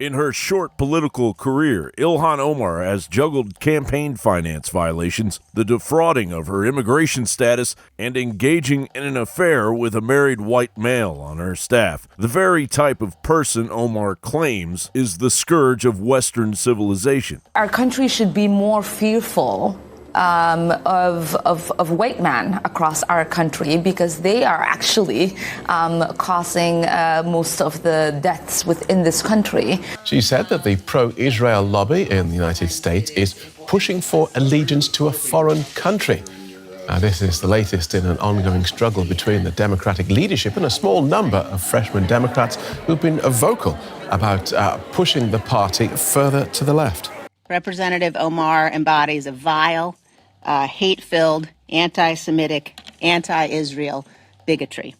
In her short political career, Ilhan Omar has juggled campaign finance violations, the defrauding of her immigration status, and engaging in an affair with a married white male on her staff. The very type of person Omar claims is the scourge of Western civilization. Our country should be more fearful of white men across our country because they are actually causing most of the deaths within this country. She said that the pro-Israel lobby in the United States is pushing for allegiance to a foreign country. This is the latest in an ongoing struggle between the Democratic leadership and a small number of freshman Democrats who've been vocal about pushing the party further to the left. Representative Omar embodies a vile, hate-filled, anti-Semitic, anti-Israel bigotry.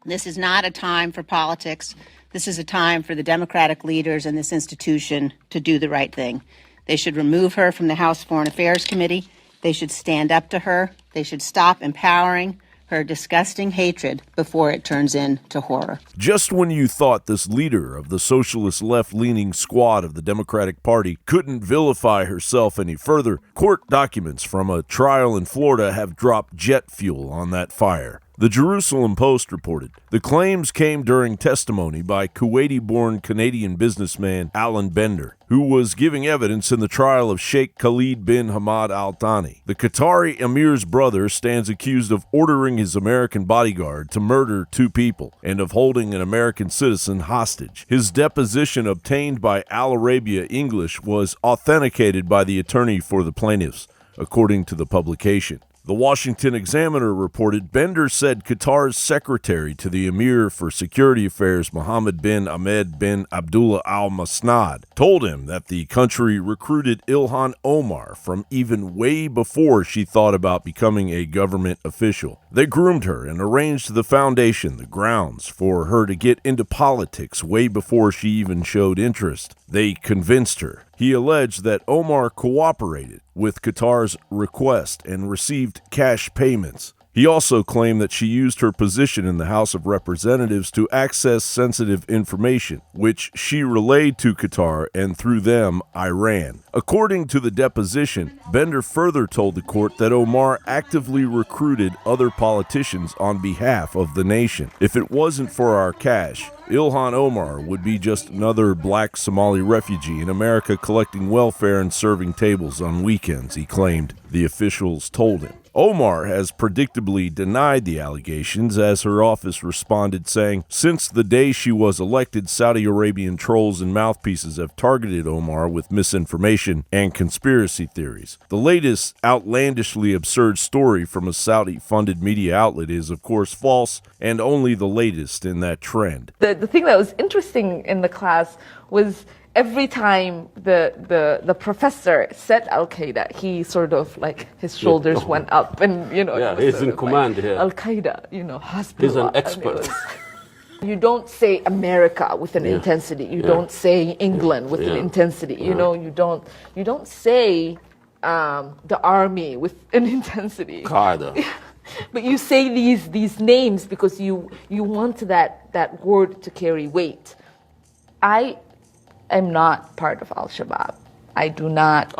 This is not a time for politics. This is a time for the Democratic leaders in this institution to do the right thing. They should remove her from the House Foreign Affairs Committee. They should stand up to her. They should stop empowering her disgusting hatred before it turns into horror. Just when you thought this leader of the socialist left-leaning squad of the Democratic Party couldn't vilify herself any further, court documents from a trial in Florida have dropped jet fuel on that fire. The Jerusalem Post reported the claims came during testimony by Kuwati-born Canadian businessman Alan Bender, who was giving evidence in the trial of Sheikh Khalid bin Hamad al-Thani. The Qatari emir's brother stands accused of ordering his American bodyguard to murder 2 people and of holding an American citizen hostage. His deposition obtained by Arabiya English was authenticated by the attorney for the plaintiffs, according to the publication. The Washington Examiner reported Bender said Qatar's secretary to the Emir for Security Affairs, Mohammed bin Ahmed bin Abdullah Al Masnad, told him that the country recruited Ilhan Omar from even way before she thought about becoming a government official. They groomed her and arranged the foundation, the grounds, for her to get into politics way before she even showed interest. They convinced her. He alleged that Omar cooperated with Qatar's request and received cash payments. He also claimed that she used her position in the House of Representatives to access sensitive information, which she relayed to Qatar and through them, Iran. According to the deposition, Bender further told the court that Omar actively recruited other politicians on behalf of the nation. If it wasn't for our cash, Ilhan Omar would be just another black Somali refugee in America collecting welfare and serving tables on weekends, he claimed, the officials told him. Omar has predictably denied the allegations as her office responded, saying, since the day she was elected, Saudi Arabian trolls and mouthpieces have targeted Omar with misinformation and conspiracy theories. The latest outlandishly absurd story from a Saudi-funded media outlet is, of course, false and only the latest in that trend. The thing that was interesting in the class was every time the professor said Al-Qaeda, he sort of like his shoulders went up and, he's in command here. Al-Qaeda, Hezbollah. He's an expert. You don't say America with an intensity. You don't say England with an intensity. You don't say the army with an intensity. Qaeda. But you say these names because you want that word to carry weight. I am not part of Al-Shabaab. I do not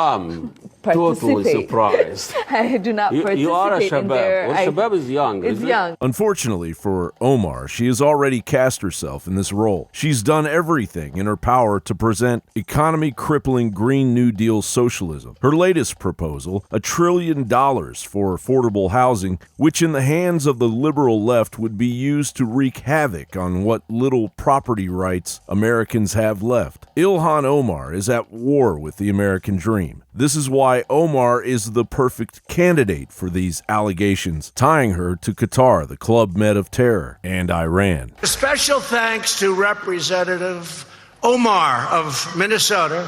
totally surprised. I do not participate You are a in Shabab. their... Well, Shabab is young, It's young. Unfortunately for Omar, she has already cast herself in this role. She's done everything in her power to present economy-crippling Green New Deal socialism. Her latest proposal, $1 trillion for affordable housing, which in the hands of the liberal left would be used to wreak havoc on what little property rights Americans have left. Ilhan Omar is at war with the American dream. This is why Omar is the perfect candidate for these allegations, tying her to Qatar, the Club Med of Terror, and Iran. A special thanks to Representative Omar of Minnesota.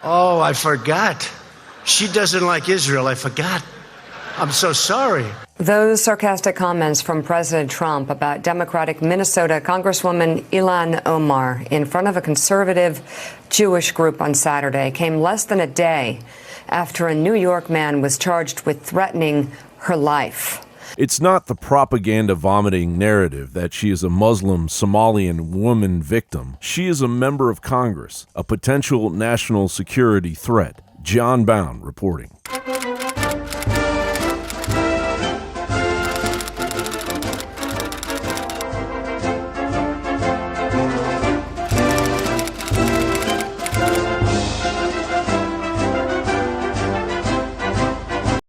Oh, I forgot. She doesn't like Israel. I forgot. I'm so sorry. Those sarcastic comments from President Trump about Democratic Minnesota Congresswoman Ilhan Omar in front of a conservative Jewish group on Saturday came less than a day after a New York man was charged with threatening her life. It's not the propaganda-vomiting narrative that she is a Muslim Somalian woman victim. She is a member of Congress, a potential national security threat. John Bowne reporting.